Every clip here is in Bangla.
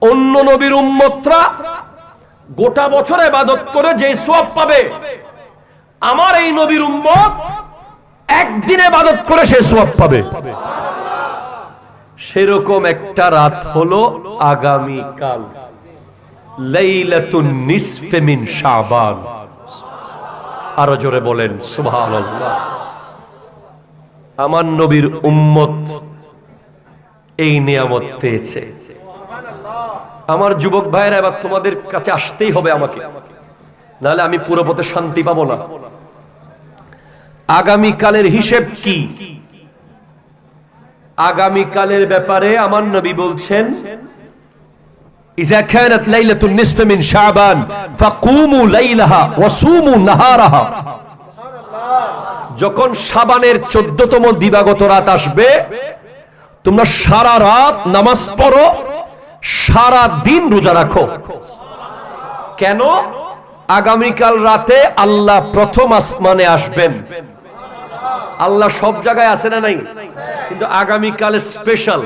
অন্য নবীর উম্মতরা গোটা বছর ইবাদত করে যে সওয়াব পাবে, আমার এই নবীর উম্মত একদিন ইবাদত করে সে সওয়াব পাবে। সেরকম একটা রাত হলো আগামী কাল, লাইলাতুন নিসফে মিন শাবান। আরো জোরে বলেন সুবহানাল্লাহ। আমার নবীর উম্মত এই নিয়ামত পেয়েছে। আমার যুবক ভাইরা, এবার তোমাদের কাছে আসতেই হবে আমাকে, নাহলে আমি পুরো পথে শান্তি পাবো না। আগামীকালের হিসেব কি? আগামীকালের ব্যাপারে আমার নবী বলছেন, ইযা কানাত লাইলাতুন নিসফ মিন শাবান ফাকুমু লাইলাহা ওয়া সুমু নাহারাহা। যখন শাবানের 14তম দিবাগত রাত আসবে, তোমরা সারা রাত নামাজ পড়ো, সারা দিন রোজা রাখো। কেন? আগামীকাল রাতে আল্লাহ প্রথম আসমানে আসবেন। আল্লাহ সব জায়গায় আছে না নাই? কিন্তু আগামীকাল স্পেশাল।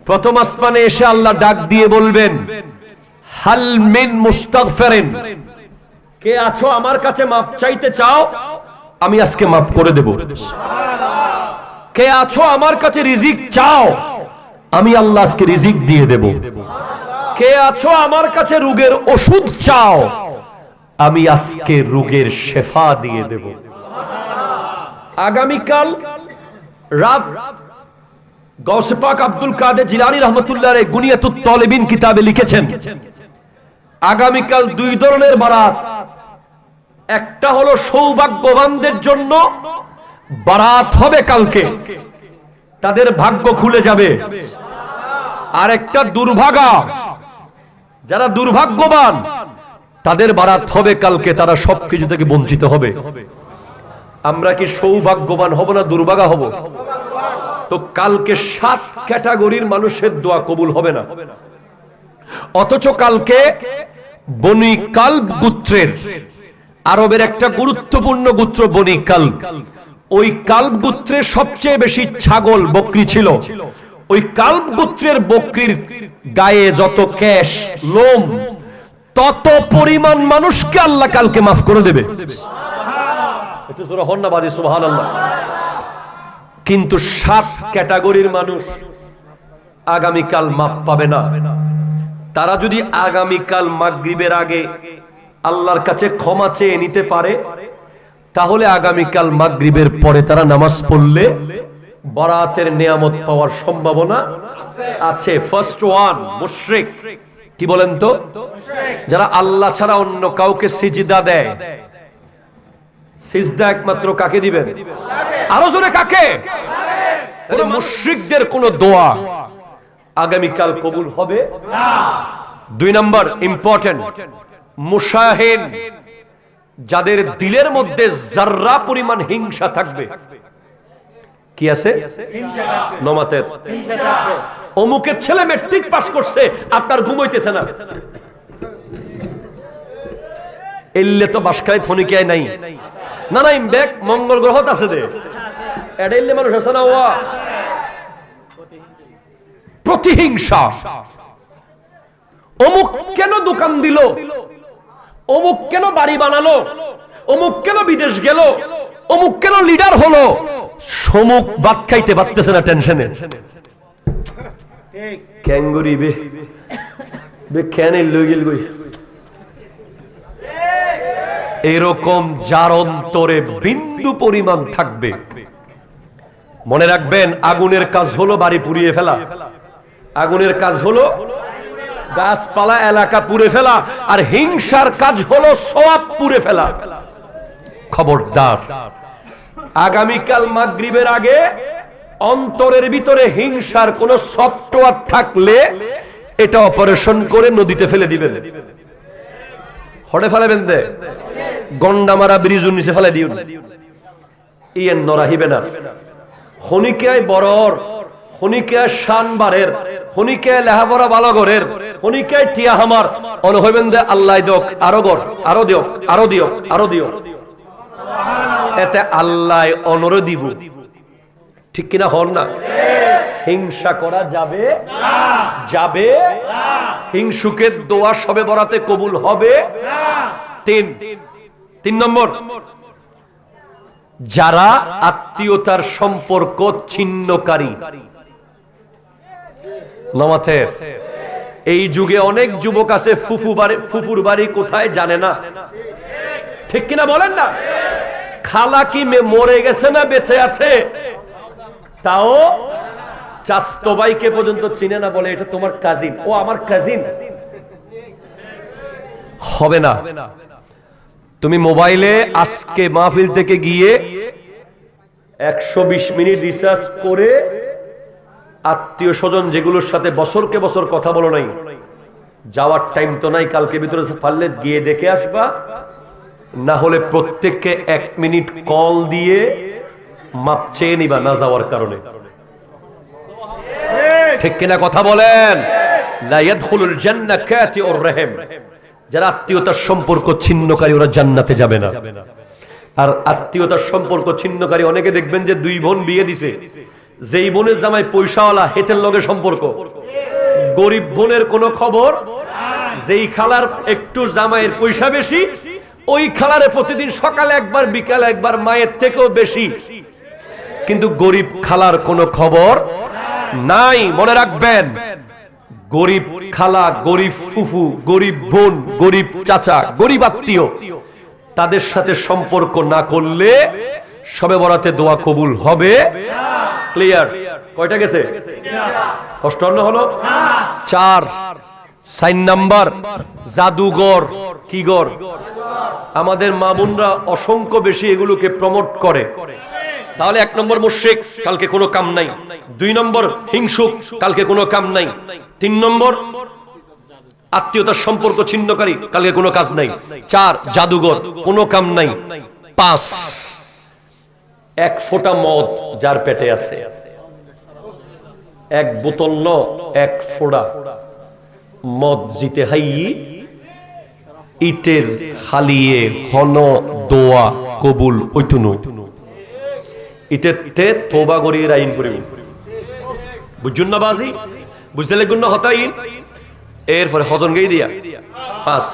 প্রথম আসমানে এসে আল্লাহ ডাক দিয়ে বলবেন, হাল মিন মুস্তাগফিরিন, কে আছো আমার কাছে মাফ চাইতে চাও? আমি আজকে মাফ করে দেব। কে আছো আমার কাছে রিজিক চাও? আমি আল্লাহ আজকে রিজিক দিয়ে দেব। কে আছো আমার কাছে রোগের ওষুধ চাও? আমি আজকে রোগের শেফা দিয়ে দেব। আগামীকাল রাত গৌসে পাক আব্দুল কাদের জিলানী রাহমাতুল্লাহ আলাইহি গুনিয়াতুত তালিবিন কিতাবে লিখেছেন, আগামীকাল দুই ধরনের বারাত। একটা হলো সৌভাগ্যবানদের জন্য বারাত হবে কালকে, তাদের ভাগ্য খুলে যাবে। আর একটা দুর্ভাগা, যারা দুর্ভাগ্যবান তাদের বারাত হবে কালকে, তারা সবকিছু থেকে বঞ্চিত হবে। আমরা কি সৌভাগ্যবান হব না দুর্ভাগা হব? তো কালকে 7 ক্যাটাগরির মানুষের দোয়া কবুল হবে না। অথচ কালকে বনি কালব গোত্রের, আরবের একটা গুরুত্বপূর্ণ গোত্র বনি কালব, ওই কালব গোত্রে সবচেয়ে বেশি ছাগল বকরি ছিল। ওই কালব গোত্রের বকরির গায়ে যত কেশ লোম, তত পরিমাণ মানুষকে আল্লাহ কালকে মাফ করে দেবে। একটু জোরে হন না বাদি সুবহানাল্লাহ। কিন্তু 7 ক্যাটাগরির মানুষ আগামীকাল মাফ পাবে না। তারা যদি আগামীকাল মাগরিবের আগে আল্লাহর কাছে ক্ষমা চেয়ে নিতে পারে, তাহলে আগামীকাল মাগরিবের পরে তারা নামাজ পড়লে বরাতের নিয়ামত পাওয়ার সম্ভাবনা আছে। ফার্স্ট ওয়ান, মুশরিক। কি বলেন তো? যারা আল্লাহ ছাড়া অন্য কাউকে সিজদা দেয়। সিজদা একমাত্র কাকে দিবেন? আরো জোরে কাকে? কোন মুশরিকদের কোন দোয়া আগামীকাল কবুল হবে না। 2 নাম্বার ইম্পর্টেন্ট, মুশাহিন, যাদের দিলের মধ্যে যাররা পরিমাণ হিংসা থাকবে। কি আছে? নমাতের অমুকের ছেলে ম্যাট্রিক পাস করছে, আপনার ঘুমাইতেছে না। এলে তো বাসকায় থনিকায় নাই না, না ইমবেক মঙ্গল গ্রহত আছে দে, এটা এলে মানুষ আছে না। ওয়া প্রতিহিংসা। অমুক কেন দোকান দিল, অমুক কেন বাড়ি বানালো, অমুক কেন বিদেশ গেল, অমুক কেন লিডার হলো, সমুক ভাত খাইতে পারতেছে না টেনশনে। ক্যাঙ্গুরি বে বে কেন লই গেল গই। এরকম যার অন্তরে বিন্দু পরিমাণ থাকবে, মনে রাখবেন আগুনের কাজ হলো বাড়ি পুড়িয়ে ফেলা, আগুনের কাজ হলো গাছপালা এলাকা পুড়ে ফেলা, আর হিংসার কাজ হলো সওয়াব পুড়ে ফেলা। খবরদার, আগামীকাল মাগরিবের আগে অন্তরের ভিতরে হিংসার কোন সফটওয়্যার থাকলে এটা অপারেশন করে নদীতে ফেলে দিবেন। হড়ে ফেলাবেন দে, গন্ডামারা ব্রিজের নিচে ফেলে দিউন, ইয়েন নরাহিবে না। খনিকায় বড়র, খনিকায় শানবারের, খনিকায় লেহাপড়া বালাগরের, খনিকায় টিয়া হামার অন হইবেন দে আল্লাহ দিওক, আরো গর, আরো দিওক, আরো দিওক, আরো দিওক। এতে আল্লাহ অনর দিব, ঠিক কিনা হন না? হিংসা করা যাবে যাবে হিংসুকের দোয়া শবে বরাতে কবুল হবে তিন নম্বর, যারা আত্মীয়তার সম্পর্ক ছিন্নকারী। নমাথের এই যুগে অনেক যুবক আছে ফুফুর বাড়ি কোথায় জানে না, ঠিক কিনা বলেন না? খালা কি মরে গেছে না বেঁচে আছে তাও চাচতো ভাইকে পর্যন্ত চিনে না, বলে এটা তোমার কাজিন, ও আমার কাজিন। হবে না। তুমি মোবাইলে আজকে মাহফিল থেকে গিয়ে 120 মিনিট রিসার্চ করে আত্মীয় স্বজন যেগুলোর সাথে বছরকে বছর কথা বলো নাই, যাওয়ার টাইম তো নাই, কালকে ভিতরে পারলে গিয়ে দেখে আসবা, না হলে প্রত্যেককে 1 মিনিট কল দিয়ে মাপ চেয়ে নিবা না যাওয়ার কারণে, ঠিক কিনা কথা বলেন? লা ইয়াদখুলুল জান্নাহ কাতিউর রহিম, যারা আত্মীয়তার সম্পর্ক ছিন্নকারী ওরা জান্নাতে যাবে না। আর আত্মীয়তার সম্পর্ক ছিন্নকারী অনেকে দেখবেন যে 2 বোন বিয়ে দিছে, যেই বোনের জামাই পয়সাওয়ালা হেতের লগে সম্পর্ক, গরিব বোনের কোনো খবর, যেই খালার একটু জামাইয়ের পয়সা বেশি ওই খালারে প্রতিদিন সকালে একবার বিকালে একবার মায়ের থেকেও বেশি, কিন্তু গরিব খালার কোনো খবর নাই। মনে রাখবেন, গরিব খালা, গরিব ফুফু, গরিব বোন, গরিব চাচা, গরিব আত্মীয়, তাদের সাথে সম্পর্ক না করলে শবে বরাতে দোয়া কবুল হবে। ক্লিয়ার? কয়টা গেছে? অষ্টন্ন হলো। 4 নাম্বার, জাদুঘর। কি ঘর? আমাদের মা বোনরা অসংখ্য বেশি এগুলোকে প্রমোট করে। তাহলে 1 নম্বর মুশরিক, কালকে কোনো কাম নাই। 2 নম্বর হিংসুক, কালকে কোনো কাম নাই। 3 নম্বর আত্মীয়তার সম্পর্ক ছিন্নকারী, কালকে কোনো কাজ নাই। 4 জাদুঘর, কোনো কাম নাই। 5 1 ফোঁটা মদ যার পেটে আছে, 1 বোতল ন 1 ফোঁটা মদ জিতে হাই ইতের খালিয়ে হন দোয়া কবুল ওইতুনু ইতে তোবা করিয়ে আইন করিব। বুঝুন না বাজি? বুঝতে লাগুন না হতাইন? এরপরে হজন গেই দিয়া 5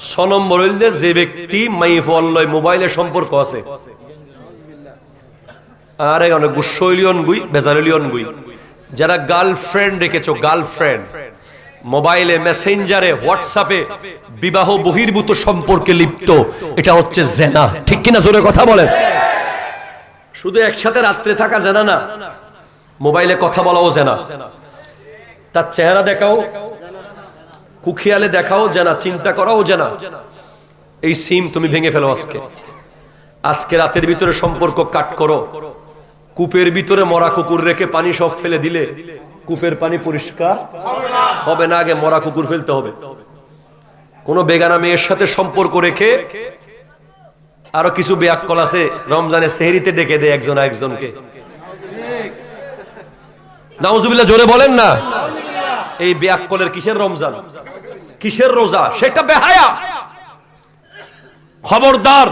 6 নম্বর হইলে যে ব্যক্তি মাইফল্লয় মোবাইলের সম্পর্ক আছে, আর অনেক গুসইলিয়ন গুই বেজারলিয়ন গুই, যারা গার্লফ্রেন্ড রেখেছো, গার্লফ্রেন্ড মোবাইলে মেসেঞ্জারে হোয়াটসঅ্যাপে বিবাহ বহির্ভূত সম্পর্কে লিপ্ত, এটা হচ্ছে জেনা। ঠিক কিনা জোরে কথা বলেন? শুধু একসাথে রাত্রে থাকা জেনা না, মোবাইলে কথা বলাও জেনা, তার চেহারা দেখাও, কুখিয়ালে দেখাও জেনা, চিন্তা করাও জেনা। এই সিম তুমি ভেঙে ফেলো আজকে রাতের ভিতরে সম্পর্ক কাট করো। কূপের ভিতরে মরা কুকুর রেখে পানি সব ফেলে দিলে কূপের পানি পরিষ্কার হবে না, আগে মরা কুকুর ফেলতে হবে। কোন বেগানা মেয়ের সাথে সম্পর্ক রেখে, আরো কিছু বেয়াক্কল আছে রমজানের সেহরিতে ডেকে দেয় একজন আরেকজনকে, নাউজুবিল্লাহ জোরে বলেন না। এই বেয়াক্কলের কিসের রমজান, কিসের রোজা? সেটা বেহায়া। খবরদার,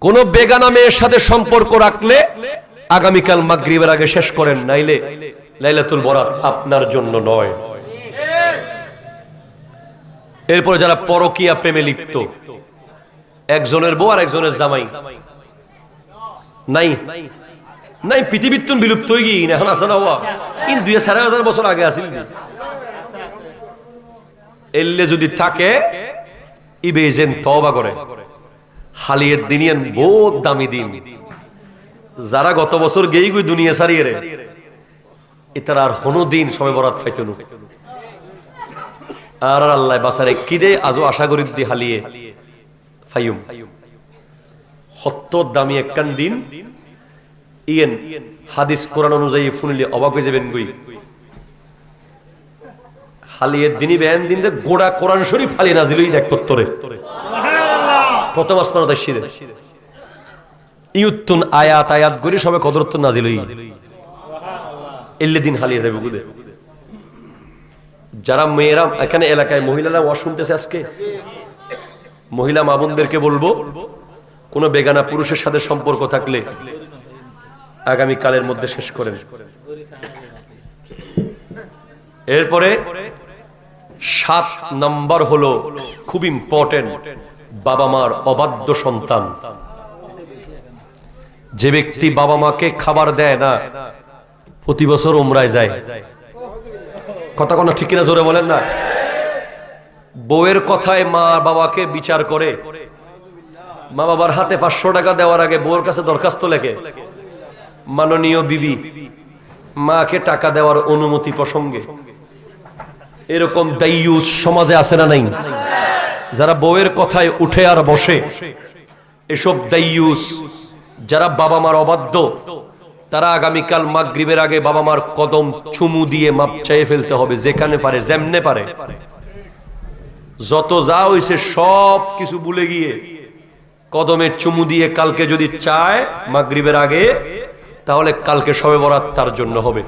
কোন বেগানা মেয়ের সাথে সম্পর্ক রাখলে আগামীকাল মাগরিবের আগে শেষ করেন, নাইলে লাইলাতুল বরাত আপনার জন্য নয়। এরপরে যারা পরকীয়া প্রেমে লিপ্ত, একজনের বউ আর একজনের জামাই, নাই নাই পৃথিবীর তো বিলুপ্ত হয়ে গিয়ে এখন আসে না, ইন 2500 বছর আগে আসিল। এলে যদি থাকে ইবেজেন তওবা করে হালিয়ের দিনিয়ান বহুত দামি দিন, যারা গত বছর গেই গুই দুনিয়া সারিয়ে রে, এটার আর কোনো দিন সময় বরাত ফাইতনু। আর আল্লাহ বাসারে কি দে আজও আশা করি দি হালিয়ে ফাইয়ুম হত্ত দামি একখান দিন। ইয়েন হাদিস কোরআন অনুযায়ী শুনলে অবাক হয়ে যাবেন গুই। হালিয়ের দিনই বেন দিন গোড়া কোরআন শরীফ হালিয়ে নাজিলই দেখ তোরে প্রথম আসমানত শিরে ইউতুন আয়াত আয়াত গরি সবে কদরত নাজিলই এল্লে দিন হালিয়ে যাবে বুদে। যারা মেয়েরা এখানে এলাকায় মহিলারা ওয়াজ শুনতেছে আজকে, মহিলা মা বোনদেরকে বলবো, কোন বেগানা পুরুষের সাথে সম্পর্ক থাকলে আগামী কালের মধ্যে শেষ করেন। এরপরে 7 নাম্বার হলো খুব ইম্পর্টেন্ট, বাবা মার অবাধ্য সন্তান। যে ব্যক্তি বাবা মাকে খাবার দেয় না, প্রতি বছর উমরায় যায়। কথা কোনো ঠিক কিনা জোরে বলেন না। বউয়ের কথায় মা বাবাকে বিচার করে, মা বাবার হাতে 500 টাকা দেওয়ার আগে বউয়ের কাছে দরখাস্ত লেখে, মাননীয় বিবি, মাকে টাকা দেওয়ার অনুমতি প্রসঙ্গে। এরকম দাইয়ুস সমাজে আছে না নাই? যারা বউয়ের কথায় উঠে আর বসে, এসব দাইয়ুস যারা বাবা মার অবাধ্য, তারা আগামীকাল মাগরিবের আগে বাবা মার কদম চুমু দিয়ে মাপ চাইয়ে ফেলতে হবে, যেখানে পারে, যেমনে পারে। যত যা হইছে সব কিছু ভুলে গিয়ে কদমের চুমু দিয়ে কালকে যদি চায় মাগরিবের আগে, তাহলে কালকে শবে বরাত তার জন্য হবে।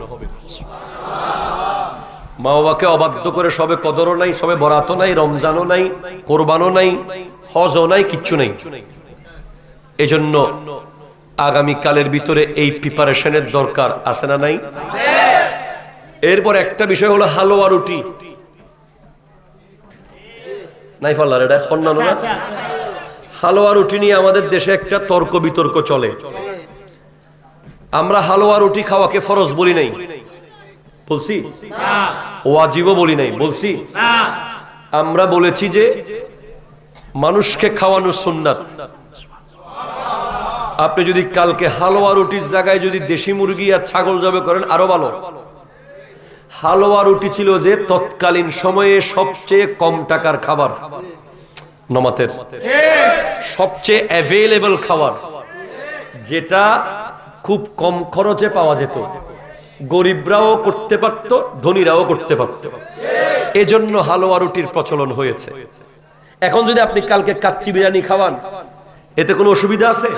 মা বাবাকে অবাধ্য করে সবে কদরও নাই, সবে বরাতও নাই, রমজানও নাই, কোরবানও নাই, হজও নাই, কিচ্ছু নাই। এজন্য আগামীকালের ভিতরে এই প্রিপারেশনের দরকার আছে না নাই? এরপর একটা বিষয় হলো হালুয়া রুটি। নাই ফাল্লার এটা খন্নানো না? হালুয়া রুটি নিয়ে আমাদের দেশে একটা তর্ক বিতর্ক চলে। আমরা হালুয়া রুটি খাওয়াকে ফরজ বলি নাই, বলছি? ওয়াজিবও বলি নাই, বলছি? আমরা বলেছি যে মানুষকে খাওয়ানো সুন্নাত। আপনি যদি কালকে হালুয়া রুটির জায়গায় যদি দেশি মুরগি আর ছাগল জবে করেন আরো ভালো। হালুয়া রুটি ছিল যে তৎকালীন সময়ে সবচেয়ে কম টাকার খাবার, নমাতের সবচেয়ে অ্যাভেলেবল খাবার, যেটা খুব কম খরচে পাওয়া যেত। গরিবরাও করতে পারত, ধনীরাও করতে পারত। এজন্য হালুয়া রুটির প্রচলন হয়েছে। এখন যদি আপনি কালকে কাচ্চি বিরিয়ানি খাওয়ান, এতে কোনো অসুবিধা আছে?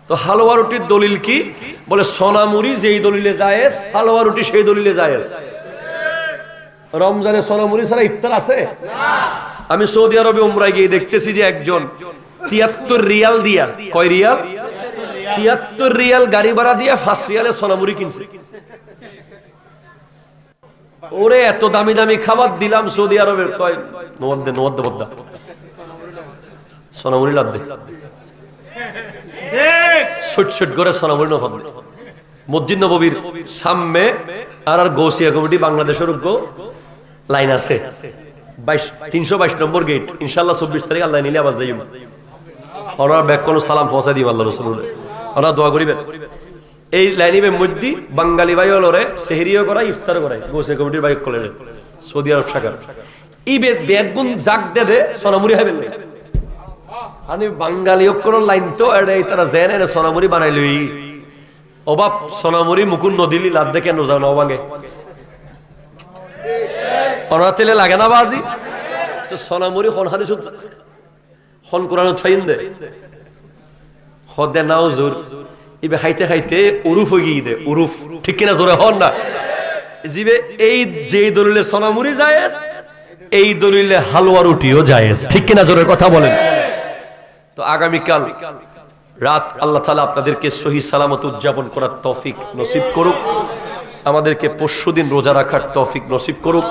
তো হালুয়া রুটির দলিল কি? বলে সোনামুড়ি যেই দলিলে জায়েজ, হালুয়া রুটি সেই দলিলে জায়েজ। রমজানে সোনামুড়ি ছাড়া ইফতার আছে? আমি সৌদি আরবে উমরায় গিয়ে দেখতেছি যে একজন 73 রিয়াল দিয়া, কয় রিয়াল? 73 রিয়াল গাড়ি ভাড়া দিয়া 5 রিয়ালে সোনামুড়ি কিনছে। ওরে এত দামি দামি খাবার দিলাম সৌদি আরবের, কয় নওয়াদ্দে নওয়াদ্দে বদ্দা সোনামুড়ি লাদ্দে, ছুট ছুট করে সোনামুড়ি নফাদ। মসজিদ নববীর সামনে আর গৌসিয়া কমিটি বাংলাদেশের লাইন আছে 322 নম্বর গেট। ইনশাআল্লাহ 24 তারিখ আল্লাহ নিলে আবার যাইব। ওনার ব্যাগ কোনো সালাম পৌঁছা দিম আল্লাহ রাসূলুল্লাহ, ওনারা দোয়া করিবেন। এই লাইনিবে মধ্যে বাঙালি ভাই হলরে সেহরিও করায়, ইফতার করায় গৌসিয়া কমিটির বাইক কলেজ সৌদি আরব শাখার। এই ব্যাগুন জাগ দে সোনামুড়ি হাইবেন না। আমি বাঙালি কোন লাইন তো তারা জেনে না সোনামুড়ি বানাইলই অভাব। সোনামুড়ি মুকুন নদীলি লাদ দেখে কেন যাও না ভাঙে ওনার তেলে লাগে না বাজি। তো সোনামুড়ি খন হাদিস খন কোরআন ফাইন দে হদে নাও জোর ইবে খাইতে খাইতে উরুফ হয়ে গিয়ে দে, উরুফ ঠিক কিনা জোরে হন না? জিবে এই যে দলিলে সোনামুড়ি জায়েজ, এই দলিলে হালুয়া রুটিও জায়েজ, ঠিক কিনা জোরের কথা বলেন। তো আগামীকাল রাত আল্লাহ তাআলা আপনাদেরকে সহি সালামত উদযাপন করার তৌফিক নসিব করুক, আমাদেরকে পরশুদিন রোজা রাখার তৌফিক নসিব করুক।